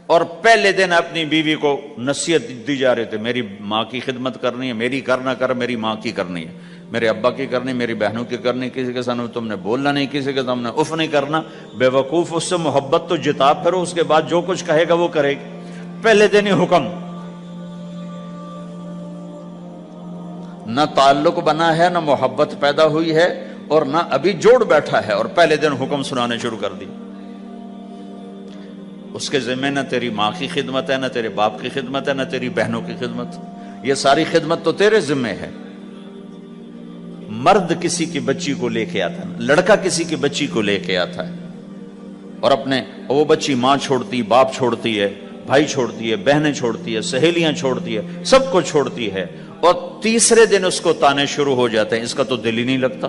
اور پہلے دن اپنی بیوی کو نصیحت دی جا رہے تھے، میری ماں کی خدمت کرنی ہے، میری کر نہ کر، میری ماں کی کرنی ہے، میرے ابا کی کرنی، میری بہنوں کی کرنی، کسی کے سامنے تم نے بولنا نہیں، کسی کے سامنے اف نہیں کرنا۔ بے وقوف، اس سے محبت تو جتا پھرو، اس کے بعد جو کچھ کہے گا وہ کرے گی۔ پہلے دن ہی حکم، نہ تعلق بنا ہے، نہ محبت پیدا ہوئی ہے، اور نہ ابھی جوڑ بیٹھا ہے، اور پہلے دن حکم سنانے شروع کر دی۔ اس کے ذمہ نہ تیری ماں کی خدمت ہے، نہ تیرے باپ کی خدمت ہے، نہ تیری بہنوں کی خدمت، یہ ساری خدمت تو تیرے ذمہ ہے۔ مرد کسی کی بچی کو لے کے آتا ہے، لڑکا کسی کی بچی کو لے کے آتا ہے، اور وہ بچی ماں چھوڑتی، باپ چھوڑتی ہے، بھائی چھوڑتی ہے، بہنیں چھوڑتی ہے، سہیلیاں چھوڑتی ہے، سب کو چھوڑتی ہے، اور تیسرے دن اس کو تانے شروع ہو جاتے ہیں، اس کا تو دل ہی نہیں لگتا۔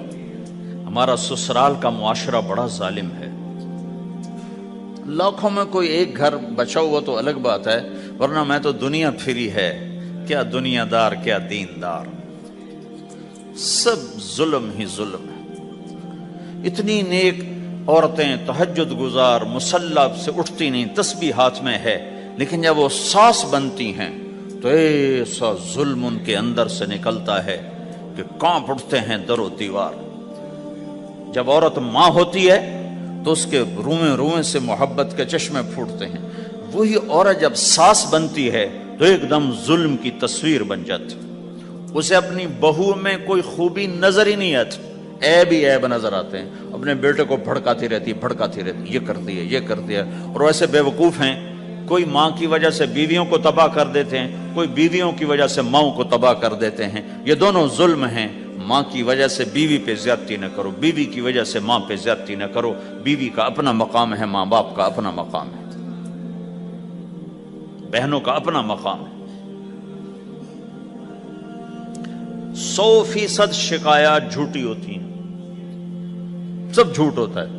ہمارا سسرال کا معاشرہ بڑا ظالم ہے، لاکھوں میں کوئی ایک گھر بچا ہوا تو الگ بات ہے، ورنہ میں تو دنیا پھری ہے، کیا دنیا دار کیا دین دار، سب ظلم ہی ظلم ہے۔ اتنی نیک عورتیں تہجد گزار مصلی سے اٹھتی نہیں، تسبیح ہاتھ میں ہے، لیکن جب وہ ساس بنتی ہیں تو ایسا ظلم ان کے اندر سے نکلتا ہے کہ کانپ اٹھتے ہیں در و دیوار۔ جب عورت ماں ہوتی ہے تو اس کے روئیں روئیں سے محبت کے چشمے پھوٹتے ہیں، وہی عورت جب ساس بنتی ہے تو ایک دم ظلم کی تصویر بن جاتی، اسے اپنی بہو میں کوئی خوبی نظر ہی نہیں آتی، عیب ہی عیب نظر آتے ہیں، اپنے بیٹے کو بھڑکاتی رہتی، یہ کرتی ہے، یہ کرتی ہے، اور ویسے بے وقوف ہیں، کوئی ماں کی وجہ سے بیویوں کو تباہ کر دیتے ہیں، کوئی بیویوں کی وجہ سے ماؤں کو تباہ کر دیتے ہیں، یہ دونوں ظلم ہیں۔ ماں کی وجہ سے بیوی پہ زیادتی نہ کرو، بیوی کی وجہ سے ماں پہ زیادتی نہ کرو، بیوی کا اپنا مقام ہے، ماں باپ کا اپنا مقام ہے، بہنوں کا اپنا مقام ہے۔ 100% شکایات جھوٹی ہوتی ہیں، سب جھوٹ ہوتا ہے۔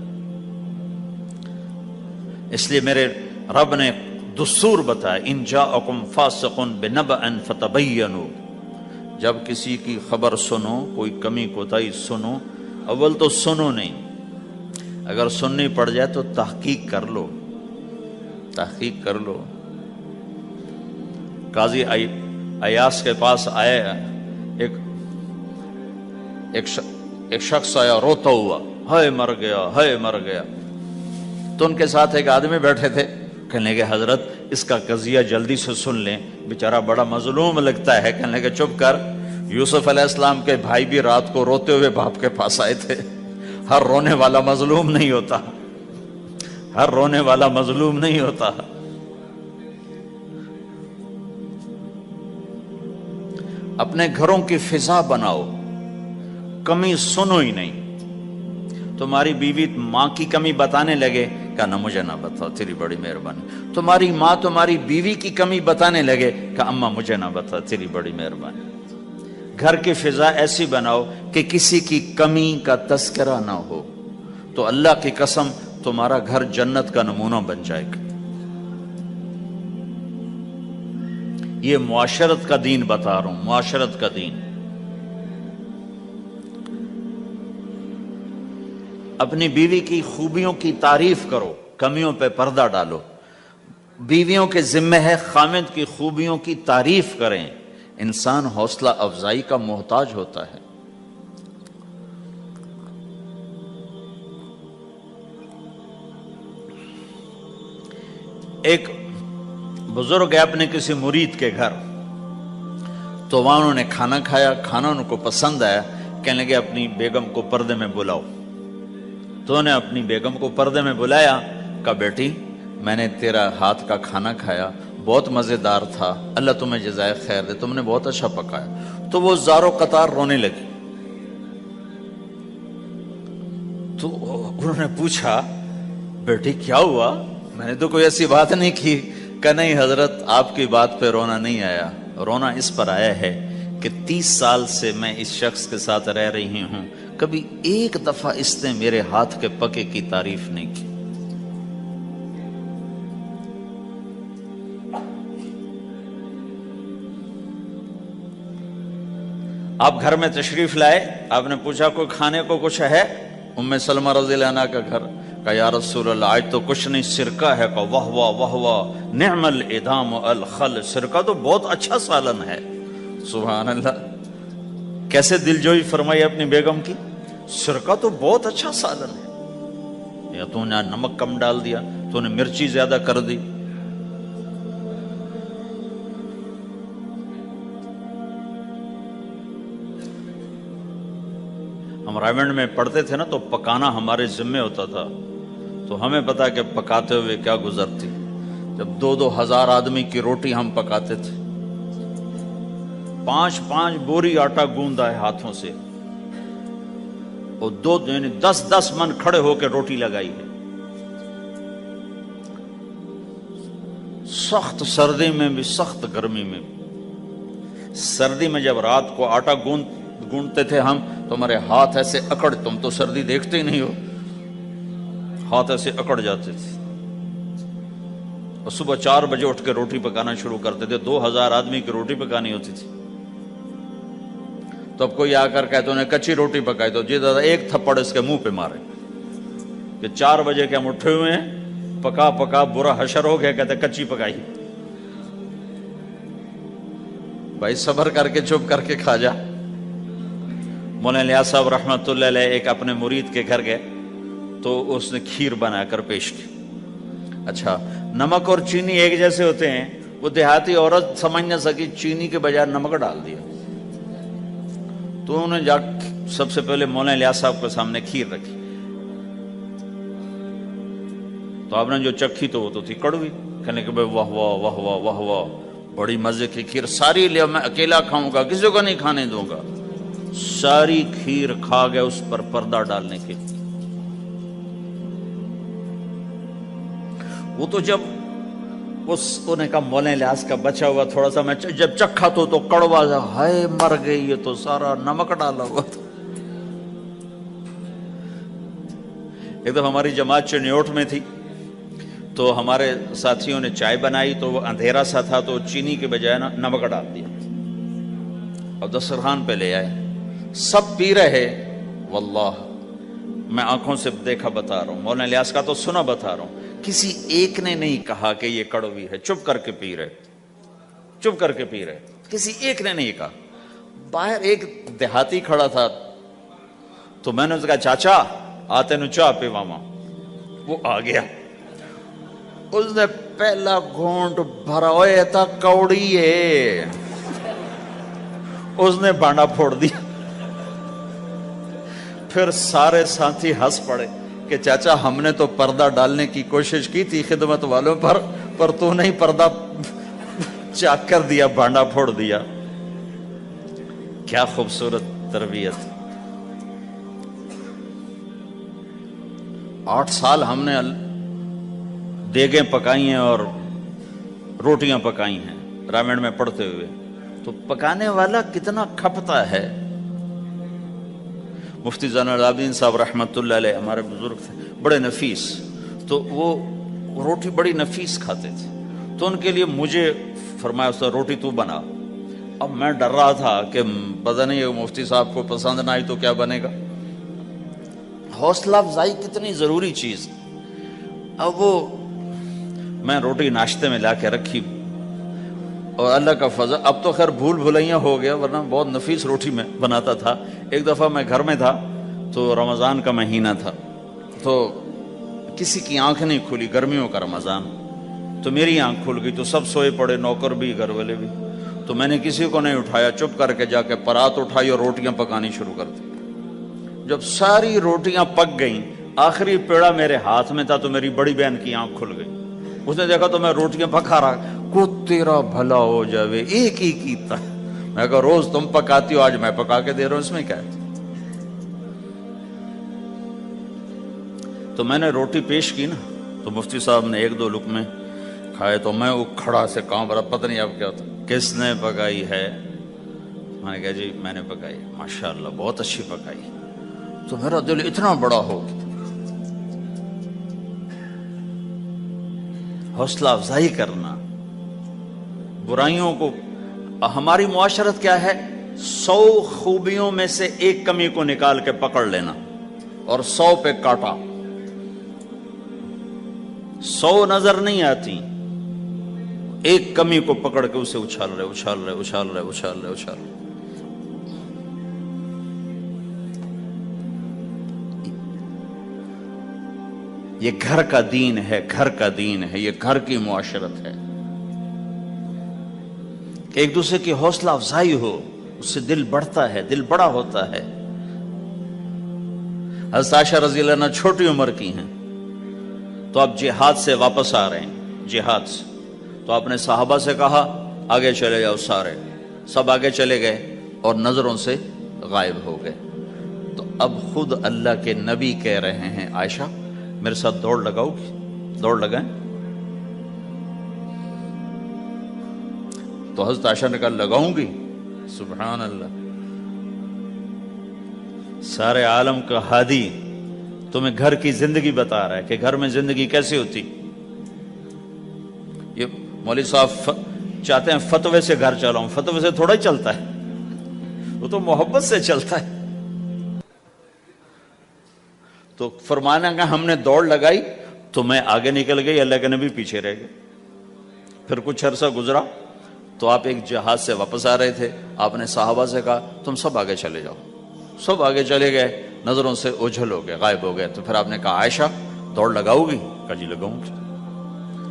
اس لیے میرے رب نے دستور بتایا، ان جاءکم فاسق بنبأ فتبینوا، جب کسی کی خبر سنو، کوئی کمی کوتاہی سنو، اول تو سنو نہیں، اگر سننی پڑ جائے تو تحقیق کر لو، تحقیق کر لو۔ قاضی ایاس کے پاس آئے، ایک شخص آیا روتا ہوا، ہائے مر گیا، ہائے مر گیا، تو ان کے ساتھ ایک آدمی بیٹھے تھے، کہنے لگے حضرت اس کا قضیہ جلدی سے سن لیں، بیچارہ بڑا مظلوم لگتا ہے۔ کہنے لگے چپ کر، یوسف علیہ السلام کے بھائی بھی رات کو روتے ہوئے باپ کے پاس آئے تھے، ہر رونے والا مظلوم نہیں ہوتا، ہر رونے والا مظلوم نہیں ہوتا۔ اپنے گھروں کی فضا بناؤ، کمی سنو ہی نہیں۔ تمہاری بیوی ماں کی کمی بتانے لگے، کہا نہ مجھے نہ بتاؤ، تیری بڑی مہربانی۔ تمہاری ماں تمہاری بیوی کی کمی بتانے لگے، کہا اماں مجھے نہ بتا، تیری بڑی مہربانی۔ گھر کی فضا ایسی بناؤ کہ کسی کی کمی کا تذکرہ نہ ہو، تو اللہ کی قسم تمہارا گھر جنت کا نمونہ بن جائے گا۔ یہ معاشرت کا دین بتا رہا ہوں، معاشرت کا دین۔ اپنی بیوی کی خوبیوں کی تعریف کرو، کمیوں پہ پردہ ڈالو۔ بیویوں کے ذمہ ہے خامد کی خوبیوں کی تعریف کریں، انسان حوصلہ افزائی کا محتاج ہوتا ہے۔ ایک بزرگ ہے اپنے کسی مرید کے گھر، تو وہاں انہوں نے کھانا کھایا، کھانا ان کو پسند آیا، کہنے لگے اپنی بیگم کو پردے میں بلاؤ۔ تو انہوں نے اپنی بیگم کو پردے میں بلایا، کہا بیٹی میں نے تیرا ہاتھ کا کھانا کھایا، بہت مزیدار تھا، اللہ تمہیں جزائے خیر دے، تم نے بہت اچھا پکایا۔ تو وہ زارو قطار رونے لگی۔ تو انہوں نے پوچھا بیٹی کیا ہوا، میں نے تو کوئی ایسی بات نہیں کی۔ کہ نہیں حضرت آپ کی بات پہ رونا نہیں آیا، رونا اس پر آیا ہے کہ 30 سال سے میں اس شخص کے ساتھ رہ رہی ہوں، کبھی ایک دفعہ اس نے میرے ہاتھ کے پکے کی تعریف نہیں کی۔ آپ گھر میں تشریف لائے، آپ نے پوچھا کوئی کھانے کو کچھ ہے؟ ام سلمہ رضی اللہ عنہ کا گھر، کہا یا رسول اللہ آج تو کچھ نہیں، سرکہ ہے۔ کہا واہ واہ واہ واہ، نعم الادام الخل، سرکہ تو بہت اچھا سالن ہے۔ سبحان اللہ، کیسے دلجوئی فرمائی اپنی بیگم کی، سرکہ تو بہت اچھا سالن ہے، یا تو نے نمک کم ڈال دیا، تو نے مرچی زیادہ کر دی۔ ہم رائمنڈ میں پڑھتے تھے نا تو پکانا ہمارے ذمے ہوتا تھا، تو ہمیں پتا کہ پکاتے ہوئے کیا گزرتی۔ جب 2,000 آدمی کی روٹی ہم پکاتے تھے، 5 بوری آٹا گوندا ہے ہاتھوں سے، اور 10 من کھڑے ہو کے روٹی لگائی ہے، سخت سردی میں بھی سخت گرمی میں بھی۔ سردی میں جب رات کو آٹا گونڈتے تھے ہم تو ہمارے ہاتھ ایسے اکڑ، تم تو سردی دیکھتے ہی نہیں ہو، ہاتھ ایسے اکڑ جاتے تھے، اور صبح 4 بجے اٹھ کے روٹی پکانا شروع کرتے تھے۔ 2,000 آدمی کی روٹی پکانی ہوتی تھی۔ تو اب کوئی آ کر کہتے انہیں کچی روٹی پکائی، تو جی دادا ایک تھپڑ اس کے منہ پہ مارے کہ 4 بجے کے ہم اٹھے ہوئے ہیں، پکا پکا برا حشر ہو گیا، کہتے کچی پکائی۔ بھائی صبر کر کے چپ کر کے کھا جا۔ مولانا الیاس صاحب رحمۃ اللہ علیہ ایک اپنے مرید کے گھر گئے تو اس نے کھیر بنا کر پیش کی۔ اچھا، نمک اور چینی ایک جیسے ہوتے ہیں، وہ دیہاتی عورت سمجھ نہ سکی، چینی کے بجائے نمک ڈال دیا، تو انہوں نے جا سب سے پہلے مولانا الیاس صاحب کے سامنے کھیر رکھی، تو آپ نے جو چکھی تو وہ تو تھی کڑوی، کہنے کہ بھائی واہ واہ واہ واہ واہ واہ، بڑی مزے کی کھیر، ساری لیا میں اکیلا کھاؤں گا، کسی کو نہیں کھانے دوں گا۔ ساری کھیر کھا گئے اس پر پردہ ڈالنے کے۔ وہ تو جب انہوں نے کہا مولانا الیاس کا بچا ہوا تھوڑا سا میں جب چکھا تو کڑوا جا، ہائے مر گئی، یہ تو سارا نمک ڈالا ہوا تھا۔ ایک دفعہ ہماری جماعت چنیوٹ میں تھی، تو ہمارے ساتھیوں نے چائے بنائی، تو وہ اندھیرا سا تھا، تو چینی کے بجائے نمک ڈال دیا اور دسترخوان پہ لے آئے، سب پی رہے، واللہ میں آنکھوں سے دیکھا بتا رہا ہوں، مولانا الیاس کا تو سنا بتا رہا ہوں، کسی ایک نے نہیں کہا کہ یہ کڑوی ہے، چپ کر کے پی رہے، چپ کر کے پی رہے، کسی ایک نے نہیں کہا۔ باہر ایک دیہاتی کھڑا تھا، تو میں نے اس کہا چاچا آتے نو چاہ پی ماما، وہ آ گیا، اس نے پہلا گھونٹ بھرا، ہوئے تھا کوڑی ہے، اس نے بانڈا پھوڑ دیا۔ پھر سارے ساتھی ہنس پڑے کہ چاچا ہم نے تو پردہ ڈالنے کی کوشش کی تھی خدمت والوں پر تو نہیں پردہ چاک کر دیا، بانڈا پھوڑ دیا۔ کیا خوبصورت تربیت۔ 8 سال ہم نے دیگیں پکائی ہیں اور روٹیاں پکائی ہیں رامین میں پڑھتے ہوئے، تو پکانے والا کتنا کھپتا ہے۔ مفتی زین العابدین صاحب رحمۃ اللہ علیہ ہمارے بزرگ تھے، بڑے نفیس، تو وہ روٹی بڑی نفیس کھاتے تھے، تو ان کے لیے مجھے فرمایا اس نے روٹی تو بنا۔ اب میں ڈر رہا تھا کہ پتہ نہیں مفتی صاحب کو پسند نہ آئی تو کیا بنے گا۔ حوصلہ افزائی کتنی ضروری چیز۔ اب وہ میں روٹی ناشتے میں لا کے رکھی، اور اللہ کا فضل، اب تو خیر بھول بھلائیاں ہو گیا، ورنہ بہت نفیس روٹی میں بناتا تھا۔ ایک دفعہ میں گھر میں تھا تو رمضان کا مہینہ تھا، تو کسی کی آنکھ نہیں کھلی، گرمیوں کا رمضان، تو میری آنکھ کھل گئی، تو سب سوئے پڑے، نوکر بھی گھر والے بھی، تو میں نے کسی کو نہیں اٹھایا، چپ کر کے جا کے پرات اٹھائی اور روٹیاں پکانی شروع کر دی۔ جب ساری روٹیاں پک گئیں، آخری پیڑا میرے ہاتھ میں تھا، تو میری بڑی بہن کی آنکھ کھل گئی، اس نے دیکھا تو میں روٹیاں پکا رہا، کو تیرا بھلا ہو جاوے، ایک ہی کیتا۔ میں کہا روز تم پکاتی ہو، آج میں پکا کے دے رہا ہوں، اس میں کیا ہے۔ تو میں نے روٹی پیش کی نا، تو مفتی صاحب نے 1-2 لقمے کھائے، تو میں وہ کھڑا سے کانپ رہا، پتہ نہیں اب کیا ہوتا، کس نے پکائی ہے؟ میں نے کہا جی میں نے پکائی، ماشاءاللہ بہت اچھی پکائی۔ تو میرا دل اتنا بڑا ہو گیا۔ حوصلہ افزائی کرنا، برائیوں کو، ہماری معاشرت کیا ہے، 100 خوبیوں میں سے ایک کمی کو نکال کے پکڑ لینا اور 100 پہ کاٹا۔ 100 نظر نہیں آتی، ایک کمی کو پکڑ کے اسے اچھال رہے اچھال رہے اچھال رہے اچھال رہے اچھال رہے۔ یہ گھر کا دین ہے، گھر کا دین ہے، یہ گھر کی معاشرت ہے کہ ایک دوسرے کی حوصلہ افزائی ہو، اس سے دل بڑھتا ہے، دل بڑا ہوتا ہے۔ حضرت عائشہ رضی اللہ عنہ چھوٹی عمر کی ہیں، تو آپ جہاد سے واپس آ رہے ہیں، جہاد سے، تو آپ نے صحابہ سے کہا آگے چلے جاؤ، سارے سب آگے چلے گئے اور نظروں سے غائب ہو گئے۔ تو اب خود اللہ کے نبی کہہ رہے ہیں عائشہ میرے ساتھ دوڑ لگاؤ گی؟ دوڑ لگائیں؟ تو حضرت عائشہ نے کہا لگاؤں گی۔ سبحان اللہ، سارے عالم کا ہادی تمہیں گھر کی زندگی بتا رہا ہے کہ گھر میں زندگی کیسی ہوتی۔ یہ مولوی صاحب چاہتے ہیں فتوے سے گھر چلاؤں، فتوے سے تھوڑا ہی چلتا ہے، وہ تو محبت سے چلتا ہے۔ تو فرمانا کہ ہم نے دوڑ لگائی تو میں آگے نکل گئی، اللہ کے نبی پیچھے رہ گئے۔ پھر کچھ عرصہ گزرا تو آپ ایک جہاز سے واپس آ رہے تھے، آپ نے صحابہ سے کہا تم سب آگے چلے جاؤ، سب آگے چلے گئے، نظروں سے اوجھل ہو گئے، غائب ہو گئے۔ تو پھر آپ نے کہا عائشہ دوڑ لگاؤ گی؟ کہا جی لگاؤں گی۔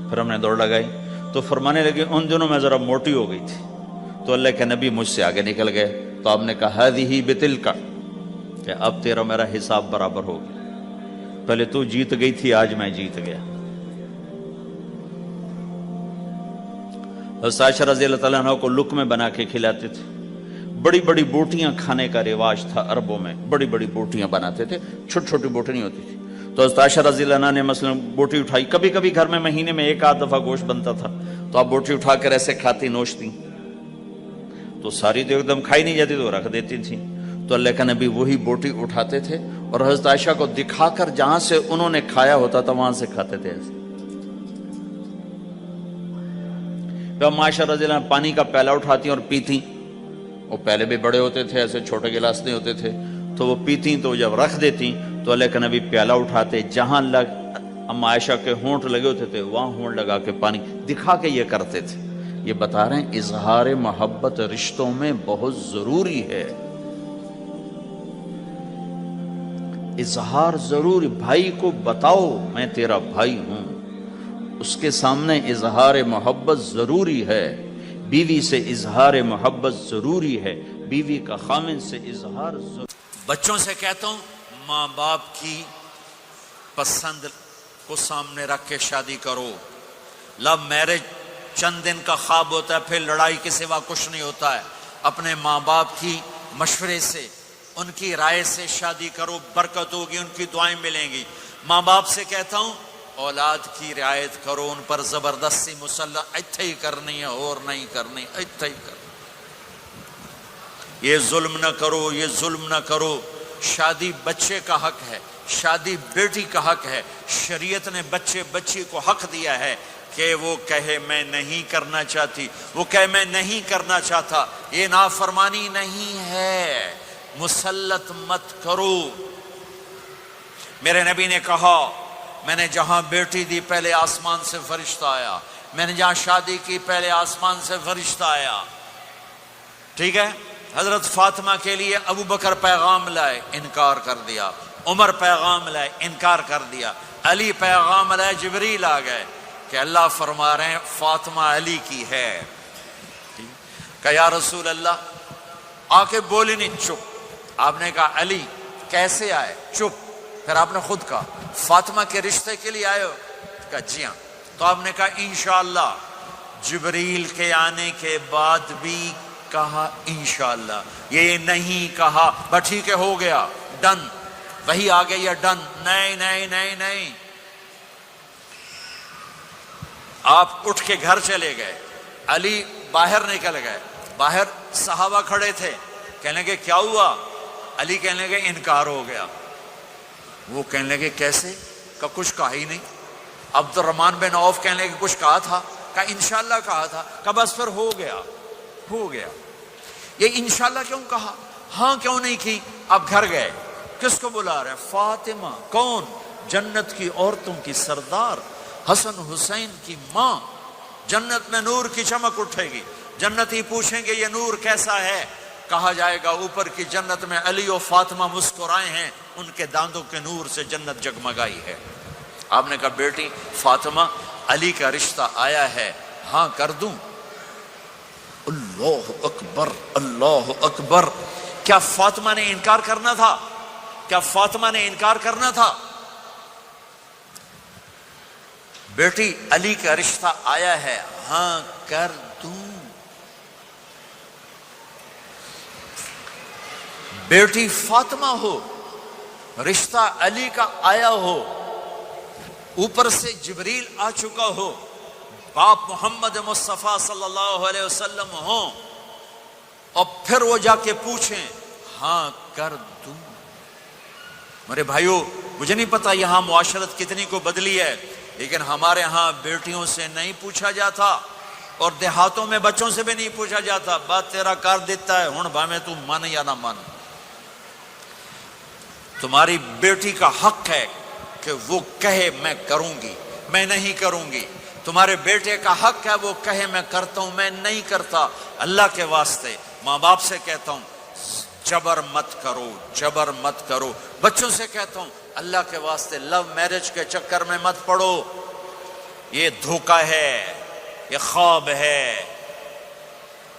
پھر ہم نے دوڑ لگائی تو فرمانے لگے ان دنوں میں ذرا موٹی ہو گئی تھی، تو اللہ کے نبی مجھ سے آگے نکل گئے، تو آپ نے کہا ہذہ بتلک، کہ اب تیرا میرا حساب برابر ہو گیا، پہلے تو جیت گئی تھی، آج میں جیت گیا۔ حضرت عائشہ رضی اللہ تعالیٰ عنہ کو لقمے بنا کے کھلاتے تھے، بڑی بڑی بوٹیاں کھانے کا رواج تھا عربوں میں، بڑی بڑی بوٹیاں بناتے تھے، چھوٹی چھوٹی بوٹی نہیں ہوتی تھی۔ تو حضرت عائشہ رضی اللہ عنہ نے مثلا بوٹی اٹھائی، کبھی کبھی گھر میں مہینے میں ایک آدھ دفعہ گوشت بنتا تھا، تو آپ بوٹی اٹھا کر ایسے کھاتی نوچتی، تو ساری تو ایک دم کھائی نہیں جاتی تو رکھ دیتی تھی۔ تو اللہ کا نبی وہی بوٹی اٹھاتے تھے اور حضرت عائشہ کو دکھا کر جہاں سے انہوں نے کھایا ہوتا تھا وہاں سے کھاتے تھے ایسے۔ پھر عائشہ رضی اللہ عنہ پانی کا پیالہ اٹھاتی اور پیتی، وہ پہلے بھی بڑے ہوتے تھے، ایسے چھوٹے گلاس نہیں ہوتے تھے، تو وہ پیتی تو جب رکھ دیتی تو اللہ کا نبی پیالہ اٹھاتے، جہاں اما عائشہ کے ہونٹ لگے ہوتے تھے وہاں ہونٹ لگا کے پانی دکھا کے یہ کرتے تھے۔ یہ بتا رہے ہیں اظہار محبت رشتوں میں بہت ضروری ہے، اظہار ضروری، بھائی کو بتاؤ میں تیرا بھائی ہوں، اس کے سامنے اظہار محبت ضروری ہے، بیوی سے اظہار محبت ضروری ہے، بیوی کا خامن سے اظہار ضروری۔ بچوں سے کہتا ہوں ماں باپ کی پسند کو سامنے رکھ کے شادی کرو۔ لو میرج چند دن کا خواب ہوتا ہے، پھر لڑائی کے سوا کچھ نہیں ہوتا ہے۔ اپنے ماں باپ کی مشورے سے، ان کی رائے سے شادی کرو، برکت ہوگی، ان کی دعائیں ملیں گی۔ ماں باپ سے کہتا ہوں اولاد کی رعایت کرو، ان پر زبردستی مسلط ایتھے ہی کرنی ہے اور نہیں کرنی، ایتھے ہی کرنی، یہ ظلم نہ کرو، یہ ظلم نہ کرو۔ شادی بچے کا حق ہے، شادی بیٹی کا حق ہے۔ شریعت نے بچی کو حق دیا ہے کہ وہ کہے میں نہیں کرنا چاہتی، وہ کہے میں نہیں کرنا چاہتا، یہ نافرمانی نہیں ہے، مسلط مت کرو۔ میرے نبی نے کہا میں نے جہاں بیٹی دی پہلے آسمان سے فرشتہ آیا، میں نے جہاں شادی کی پہلے آسمان سے فرشتہ آیا، ٹھیک ہے۔ حضرت فاطمہ کے لیے ابو بکر پیغام لائے، انکار کر دیا، عمر پیغام لائے، انکار کر دیا، علی پیغام لائے، جبریل آ گئے کہ اللہ فرما رہے ہیں فاطمہ علی کی ہے۔ کہ یا رسول اللہ، آ کے بولی نہیں، چپ۔ آپ نے کہا علی کیسے آئے؟ چپ۔ پھر آپ نے خود کہا فاطمہ کے رشتے کے لیے آئے ہو؟ کہا جی ہاں۔ تو آپ نے کہا انشاءاللہ۔ جبریل کے آنے کے بعد بھی کہا انشاءاللہ، یہ نہیں کہا بس ٹھیک ہے ہو گیا ڈن، وہی آ گئی ہے ڈن، نہیں نہیں نہیں نہیں۔ آپ اٹھ کے گھر چلے گئے، علی باہر نکل گئے، باہر صحابہ کھڑے تھے، کہنے لگے کیا ہوا؟ علی کہنے لگے انکار ہو گیا۔ وہ کہنے لگے کیسے؟ کہ کچھ کہا ہی نہیں۔ عبد الرحمن بن عوف کہنے لگے کچھ کہا تھا؟ کہ انشاءاللہ کہا تھا۔ کہ بس پھر ہو گیا، ہو گیا۔ یہ انشاءاللہ کیوں کہا؟ ہاں کیوں نہیں کی؟ اب گھر گئے، کس کو بلا رہے ہیں؟ فاطمہ۔ کون؟ جنت کی عورتوں کی سردار۔ حسن حسین کی ماں، جنت میں نور کی چمک اٹھے گی، جنتی پوچھیں گے یہ نور کیسا ہے؟ کہا جائے گا اوپر کی جنت میں علی و فاطمہ مسکرائے ہیں، ان کے دانتوں کے نور سے جنت جگمگائی ہے۔ آپ نے کہا بیٹی فاطمہ، علی کا رشتہ آیا ہے، ہاں کر دوں؟ اللہ اکبر، اللہ اکبر! کیا فاطمہ نے انکار کرنا تھا؟ کیا فاطمہ نے انکار کرنا تھا؟ بیٹی علی کا رشتہ آیا ہے، ہاں کر دوں؟ بیٹی فاطمہ ہو، رشتہ علی کا آیا ہو، اوپر سے جبریل آ چکا ہو، باپ محمد مصطفیٰ صلی اللہ علیہ وسلم ہوں، اور پھر وہ جا کے پوچھیں ہاں کر دوں؟ میرے بھائیو، مجھے نہیں پتا یہاں معاشرت کتنی کو بدلی ہے، لیکن ہمارے ہاں بیٹیوں سے نہیں پوچھا جاتا، اور دیہاتوں میں بچوں سے بھی نہیں پوچھا جاتا، بات تیرا کار دیتا ہے، ہن بھامے تو مان یا نہ مان۔ تمہاری بیٹی کا حق ہے کہ وہ کہے میں کروں گی، میں نہیں کروں گی۔ تمہارے بیٹے کا حق ہے وہ کہے میں کرتا ہوں، میں نہیں کرتا۔ اللہ کے واسطے ماں باپ سے کہتا ہوں جبر مت کرو، جبر مت کرو۔ بچوں سے کہتا ہوں اللہ کے واسطے لو میرج کے چکر میں مت پڑو، یہ دھوکہ ہے، یہ خواب ہے،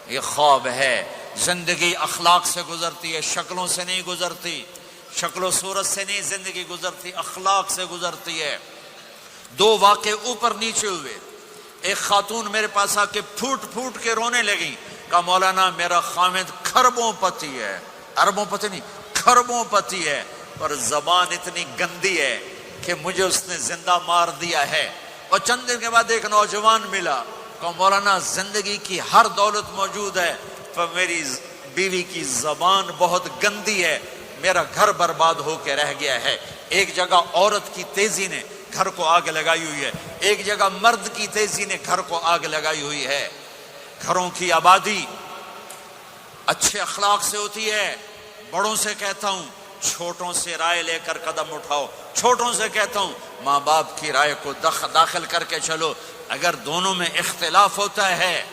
یہ خواب ہے۔ زندگی اخلاق سے گزرتی ہے، شکلوں سے نہیں گزرتی، شکل و صورت سے نہیں زندگی گزرتی، اخلاق سے گزرتی ہے۔ دو واقعے اوپر نیچے ہوئے، ایک خاتون میرے پاس آ کے پھوٹ پھوٹ کے رونے لگی، کہا مولانا میرا خامد کھربوں پتی ہے، اربوں پتی نہیں، کھربوں پتی ہے، پر زبان اتنی گندی ہے کہ مجھے اس نے زندہ مار دیا ہے۔ اور چند دن کے بعد ایک نوجوان ملا، کہا مولانا زندگی کی ہر دولت موجود ہے، پر میری بیوی کی زبان بہت گندی ہے، میرا گھر برباد ہو کے رہ گیا ہے۔ ایک جگہ عورت کی تیزی نے گھر کو آگ لگائی ہوئی ہے، ایک جگہ مرد کی تیزی نے گھر کو آگ لگائی ہوئی ہے۔ گھروں کی آبادی اچھے اخلاق سے ہوتی ہے۔ بڑوں سے کہتا ہوں چھوٹوں سے رائے لے کر قدم اٹھاؤ، چھوٹوں سے کہتا ہوں ماں باپ کی رائے کو داخل کر کے چلو۔ اگر دونوں میں اختلاف ہوتا ہے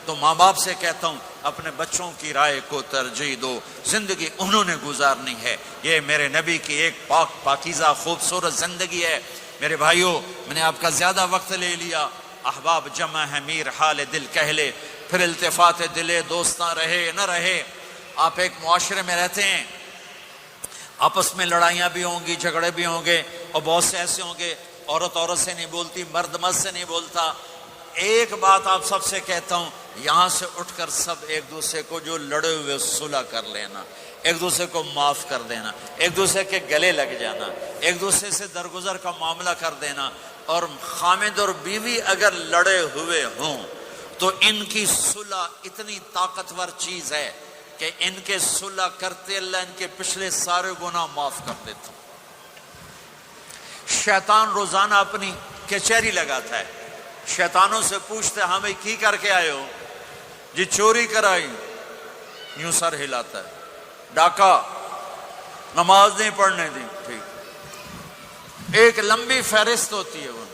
تو ماں باپ سے کہتا ہوں اپنے بچوں کی رائے کو ترجیح دو، زندگی انہوں نے گزارنی ہے۔ یہ میرے نبی کی ایک پاکیزہ خوبصورت زندگی ہے۔ میرے بھائیوں، میں نے آپ کا زیادہ وقت لے لیا، احباب جمع ہے میر حال دل کہہ لے، پھر التفات دلے دوستاں رہے نہ رہے۔ آپ ایک معاشرے میں رہتے ہیں، آپس میں لڑائیاں بھی ہوں گی، جھگڑے بھی ہوں گے، اور بہت سے ایسے ہوں گے عورت عورت سے نہیں بولتی، مرد مرد سے نہیں بولتا۔ ایک بات آپ سب سے کہتا ہوں، یہاں سے اٹھ کر سب ایک دوسرے کو جو لڑے ہوئے صلح کر لینا، ایک دوسرے کو معاف کر دینا، ایک دوسرے کے گلے لگ جانا، ایک دوسرے سے درگزر کا معاملہ کر دینا۔ اور خامد اور بیوی اگر لڑے ہوئے ہوں تو ان کی صلح اتنی طاقتور چیز ہے کہ ان کے صلح کرتے اللہ ان کے پچھلے سارے گناہ معاف کر دیتا۔ شیطان روزانہ اپنی کچہری لگاتا ہے، شیطانوں سے پوچھتے ہمیں کی کر کے آئے ہو؟ جی چوری کرائی، یوں سر ہلاتا ہے۔ ڈاکہ، نماز نہیں پڑھنے دی، ٹھیک۔ ایک لمبی فہرست ہوتی ہے وہ۔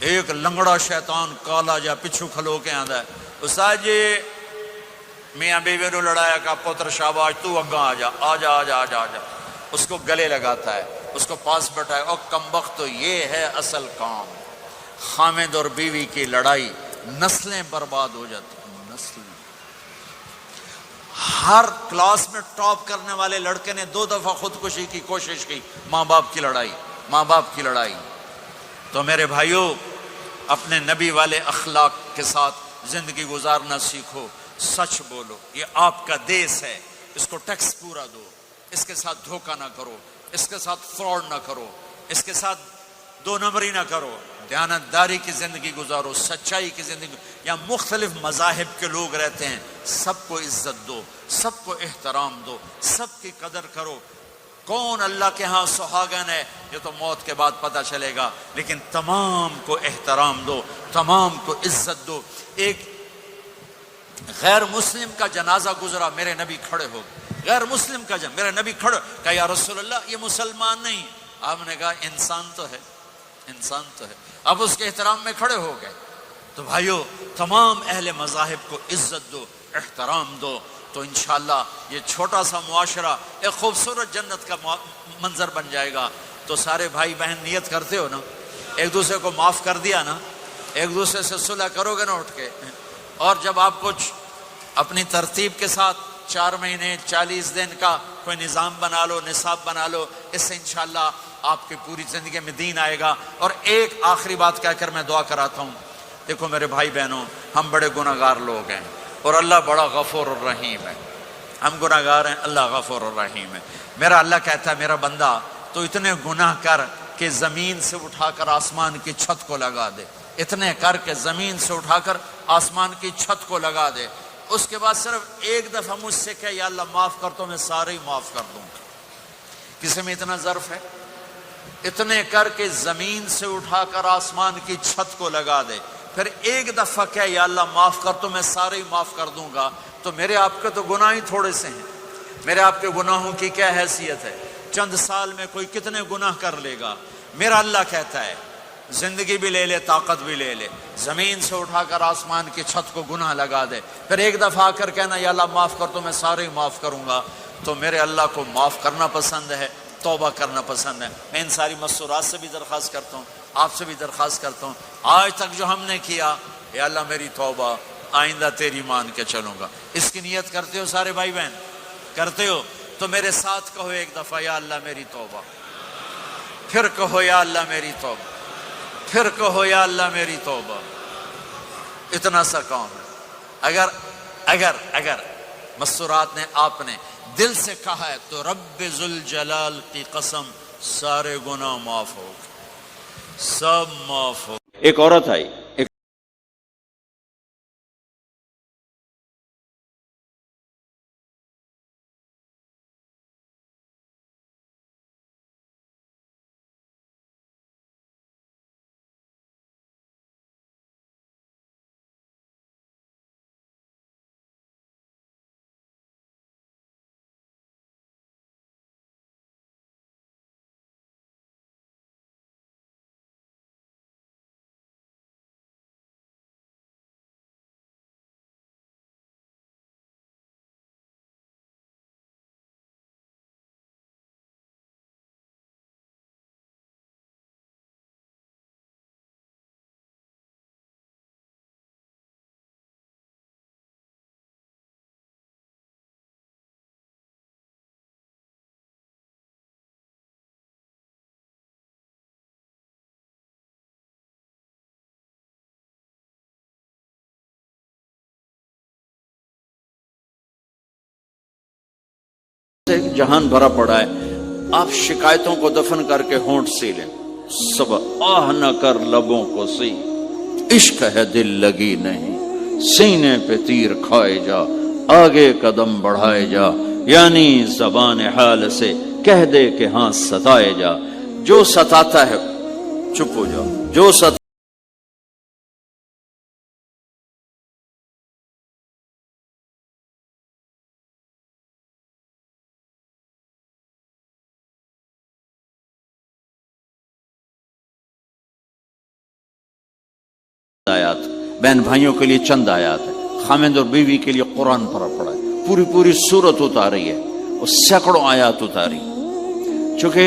ایک لنگڑا شیطان کالا جا پچھو کھلو کے آندا ہے، استاد جی میاں بیوی نو لڑایا کا پتر شاباش تو اگاں آ جا آ جا آ جا آ جا آ جا، اس کو گلے لگاتا ہے، اس کو پاس بٹھائے، اور کمبخت تو یہ ہے اصل کام۔ خامد اور بیوی کی لڑائی، نسلیں برباد ہو جاتی ہیں، نسلیں۔ ہر کلاس میں ٹاپ کرنے والے لڑکے نے 2 دفعہ خودکشی کی کوشش کی، ماں باپ کی لڑائی، ماں باپ کی لڑائی۔ تو میرے بھائیوں، اپنے نبی والے اخلاق کے ساتھ زندگی گزارنا سیکھو، سچ بولو، یہ آپ کا دیس ہے، اس کو ٹیکس پورا دو، اس کے ساتھ دھوکہ نہ کرو، اس کے ساتھ فراڈ نہ کرو، اس کے ساتھ 2 نمبری نہ کرو، دیانتداری کی زندگی گزارو، سچائی کی زندگی۔ یا مختلف مذاہب کے لوگ رہتے ہیں، سب کو عزت دو، سب کو احترام دو، سب کی قدر کرو۔ کون اللہ کے ہاں سہاگن ہے یہ تو موت کے بعد پتہ چلے گا، لیکن تمام کو احترام دو، تمام کو عزت دو۔ ایک غیر مسلم کا جنازہ گزرا، میرے نبی کھڑے ہو گئے، غیر مسلم کا میرے نبی کھڑے، کہا یا رسول اللہ یہ مسلمان نہیں۔ آپ نے کہا انسان تو ہے، انسان تو ہے. اب اس کے احترام میں کھڑے ہو گئے. تو بھائیو تمام اہل مذاہب کو عزت دو، احترام دو، تو انشاءاللہ یہ چھوٹا سا معاشرہ ایک خوبصورت جنت کا منظر بن جائے گا. تو سارے بھائی بہن نیت کرتے ہو نا، ایک دوسرے کو معاف کر دیا نا، ایک دوسرے سے صلح کرو گے نا اٹھ کے. اور جب آپ کچھ اپنی ترتیب کے ساتھ 4 مہینے 40 دن کا کوئی نظام بنا لو، نصاب بنا لو، اس سے انشاءاللہ آپ کی پوری زندگی میں دین آئے گا. اور ایک آخری بات کہہ کر میں دعا کراتا ہوں. دیکھو میرے بھائی بہنوں، ہم بڑے گناہ گار لوگ ہیں اور اللہ بڑا غفور الرحیم ہے. ہم گناہ گار ہیں، اللہ غفور الرحیم ہے. میرا اللہ کہتا ہے میرا بندہ تو اتنے گناہ کر کہ زمین سے اٹھا کر آسمان کی چھت کو لگا دے، اتنے کر کے زمین سے اٹھا کر آسمان کی چھت کو لگا دے. اس کے بعد صرف ایک دفعہ مجھ سے کہ یا اللہ معاف کر، تو میں سارے ہی معاف کر دوں. کسی میں اتنا ظرف ہے؟ اتنے کر کے زمین سے اٹھا کر آسمان کی چھت کو لگا دے، پھر ایک دفعہ کہ یا اللہ معاف کر، تو میں سارے ہی معاف کر دوں گا. تو میرے آپ کے تو گناہ ہی تھوڑے سے ہیں. میرے آپ کے گناہوں کی کیا حیثیت ہے؟ چند سال میں کوئی کتنے گناہ کر لے گا. میرا اللہ کہتا ہے زندگی بھی لے لے، طاقت بھی لے لے، زمین سے اٹھا کر آسمان کی چھت کو گناہ لگا دے، پھر ایک دفعہ آ کر کہنا یا اللہ معاف کر، تو میں سارے ہی معاف کروں گا. تو میرے اللہ کو معاف کرنا پسند ہے، توبہ کرنا پسند ہے. میں ان ساری مسورات سے بھی درخواست کرتا ہوں، آپ سے بھی درخواست کرتا ہوں، آج تک جو ہم نے کیا، یا اللہ میری توبہ، آئندہ تیری مان کے چلوں گا. اس کی نیت کرتے ہو سارے بھائی بہن؟ کرتے ہو تو میرے ساتھ کہو ایک دفعہ یا اللہ میری توبہ، پھر کہو یا اللہ میری توبہ، پھر کہو یا اللہ میری توبہ. اتنا سا کام ہے. اگر مسورات نے آپ نے دل سے کہا ہے تو رب ذوالجلال کی قسم سارے گناہ معاف ہو گئے، سب معاف ہو. ایک عورت آئی، جہان بھرا پڑا ہے. آپ شکایتوں کو دفن کر کے ہونٹ سی لیں. سب آہ نہ کر لبوں کو سی، عشق ہے دل لگی نہیں، سینے پہ تیر کھائے جا، آگے قدم بڑھائے جا، یعنی زبان حال سے کہہ دے کہ ہاں ستائے جا. جو ستاتا ہے چپ ہو جاؤ، جو آیات بہن بھائیوں کے لیے چند آیات ہے. خامند اور بیوی کے لیے قرآن پڑھا پڑا ہے، پوری سورت اتاری ہے اور سینکڑوں آیات اتاری. چونکہ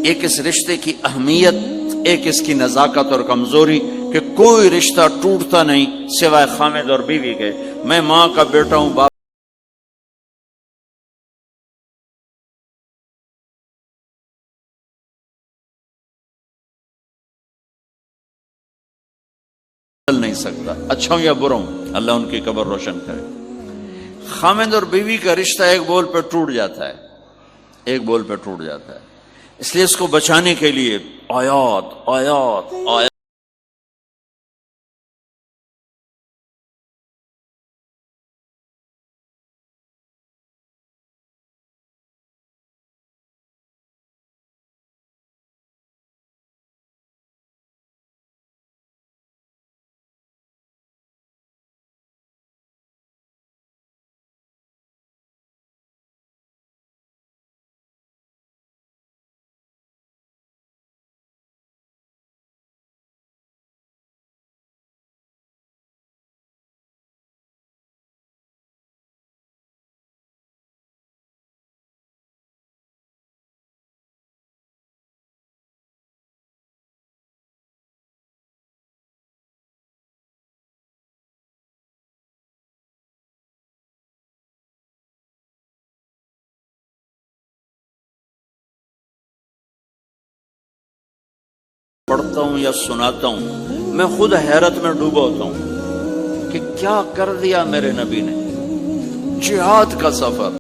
ایک اس رشتے کی اہمیت، ایک اس کی نزاکت اور کمزوری کہ کوئی رشتہ ٹوٹتا نہیں سوائے خامد اور بیوی کے. میں ماں کا بیٹا ہوں، باپ نہیں سکتا، اچھا ہوں یا برا ہوں، اللہ ان کی قبر روشن کرے. خامد اور بیوی کا رشتہ ایک بول پہ ٹوٹ جاتا ہے، ایک بول پہ ٹوٹ جاتا ہے. اس لیے اس کو بچانے کے لیے آیات پڑھتا ہوں یا سناتا ہوں میں خود حیرت میں ڈوبا ہوتا ہوں کہ کیا کر دیا میرے نبی نے. جہاد کا سفر،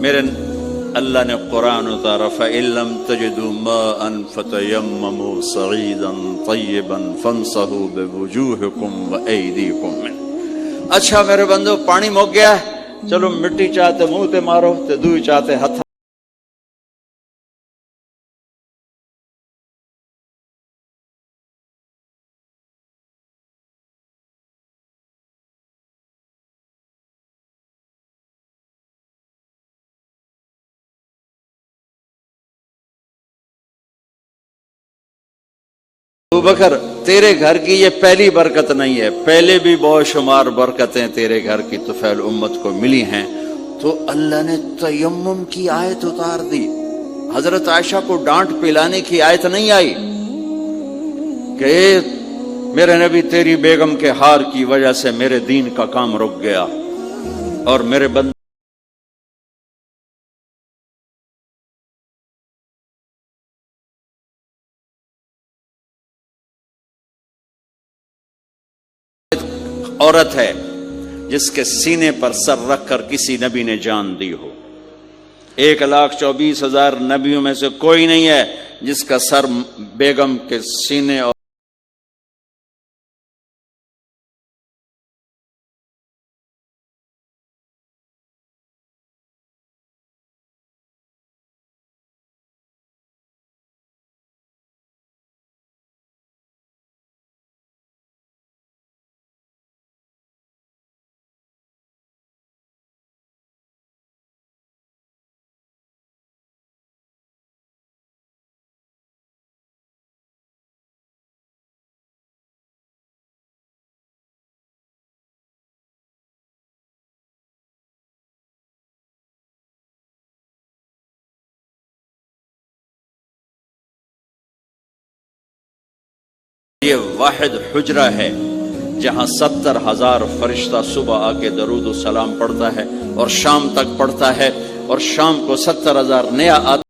میرے اللہ نے قرآن اتارا فَإِن لَّمْ تَجِدُوا مَاءً فَتَيَمَّمُوا صَعِيدًا طَيِّبًا فَامْسَحُوا بِوُجُوهِكُمْ وَأَيْدِيكُمْ مِنْهُ. اچھا میرے بندو پانی مک گیا ہے، چلو مٹی چاہتے منہ تے مارو تے دوئی چاہتے ہتھ. ابوبکر تیرے گھر کی یہ پہلی برکت نہیں ہے، پہلے بھی بہت شمار برکتیں تیرے گھر کی طفیل امت کو ملی ہیں. تو اللہ نے تیمم کی آیت اتار دی. حضرت عائشہ کو ڈانٹ پلانے کی آیت نہیں آئی کہ میرے نبی تیری بیگم کے ہار کی وجہ سے میرے دین کا کام رک گیا اور میرے بندے عورت ہے جس کے سینے پر سر رکھ کر کسی نبی نے جان دی ہو. 1,24,000 نبیوں میں سے کوئی نہیں ہے جس کا سر بیگم کے سینے اور یہ واحد حجرہ ہے جہاں 70,000 فرشتہ صبح آ کے درود و سلام پڑھتا ہے اور شام تک پڑھتا ہے اور شام کو 70,000 نیا آتا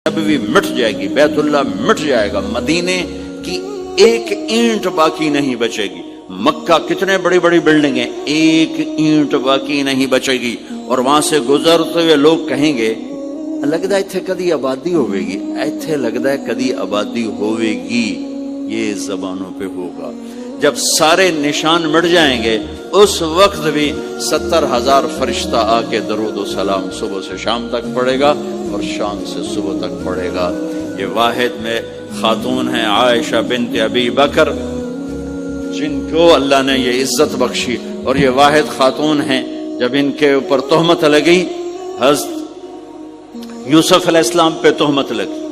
نبوی مٹ جائے گی، بیت اللہ مٹ جائے گا، مدینے کی ایک اینٹ باقی نہیں بچے گی. مکہ کتنے بڑی بڑی بلڈنگ ہیں، ایک اینٹ باقی نہیں بچے گی. اور وہاں سے گزرتے ہوئے لوگ کہیں گے لگتا ہے ایتھے کدی آبادی ہوئے گی، ایتھے لگتا ہے کدی آبادی ہوئے گی. یہ زبانوں پہ ہوگا. جب سارے نشان مٹ جائیں گے اس وقت بھی 70,000 فرشتہ آ کے درود و سلام صبح سے شام تک پڑھے گا اور شام سے صبح تک پڑھے گا. یہ واحد میں خاتون ہیں عائشہ بنت ابی بکر، جن کو اللہ نے یہ عزت بخشی، اور یہ واحد خاتون ہیں جب ان کے اوپر تہمت لگی، حضرت یوسف علیہ السلام پہ تہمت لگی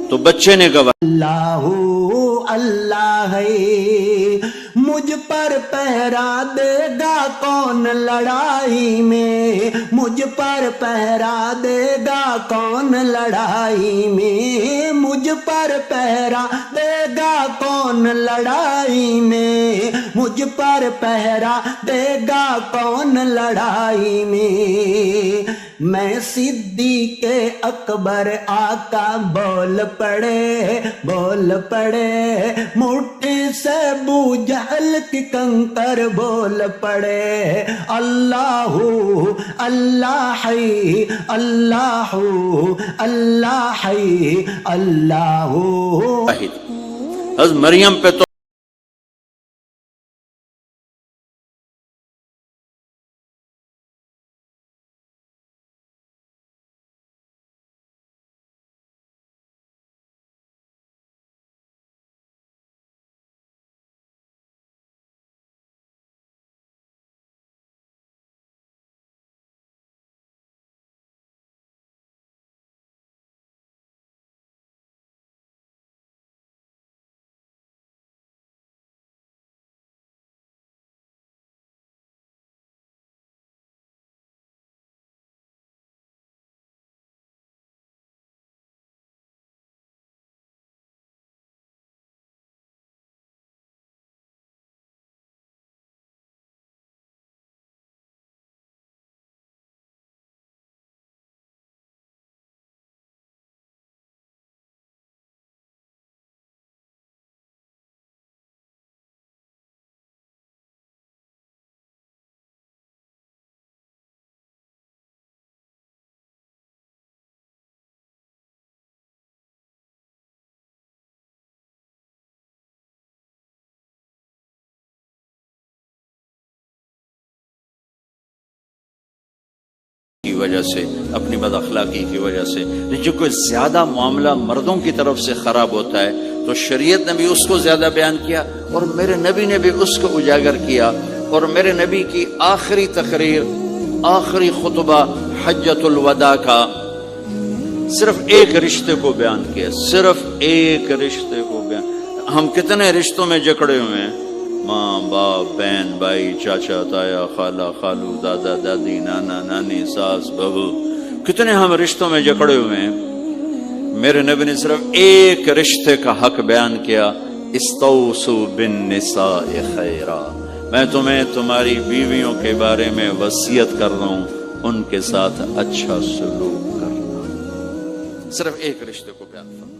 تو بچے نے گواہ اللہ اللہ ہے، مجھ پر پہرا دے گا کون لڑائی میں، مجھ پر پہرا دے گا کون لڑائی میں، مجھ پر پہرا دے گا کون لڑائی میں، مجھ پر پہرا دے گا کون لڑائی میں، میں صدیق اکبر آقا بول پڑے مٹھی سے بو جہل کی کنکر بول پڑے، اللہ اللہ ہے اللہ اللہ ہے اللہ۔ حضرت مریم پہ تو کی وجہ سے، اپنی بد اخلاقی کی وجہ سے، جو کوئی زیادہ معاملہ مردوں کی طرف سے خراب ہوتا ہے تو شریعت نے بھی اس کو زیادہ بیان کیا، اور میرے نبی نے بھی اس کو اجاگر کیا، اور میرے نبی کی آخری تقریر، آخری خطبہ حجۃ الوداع کا صرف ایک رشتے کو بیان کیا، صرف ایک رشتے کو بیان۔ ہم کتنے رشتوں میں جکڑے ہوئے ہیں، ماں باپ، بہن بھائی، چاچا تایا، خالہ خالو، دادا دادی، نانا نانی، ساس بہو، کتنے ہم رشتوں میں جکڑے ہوئے ہیں۔ میرے نبی نے صرف ایک رشتے کا حق بیان کیا، استوصوا بالنساء خیرا، میں تمہیں تمہاری بیویوں کے بارے میں وصیت کر رہا ہوں، ان کے ساتھ اچھا سلوک کرنا۔ صرف ایک رشتے کو بیان کرنا۔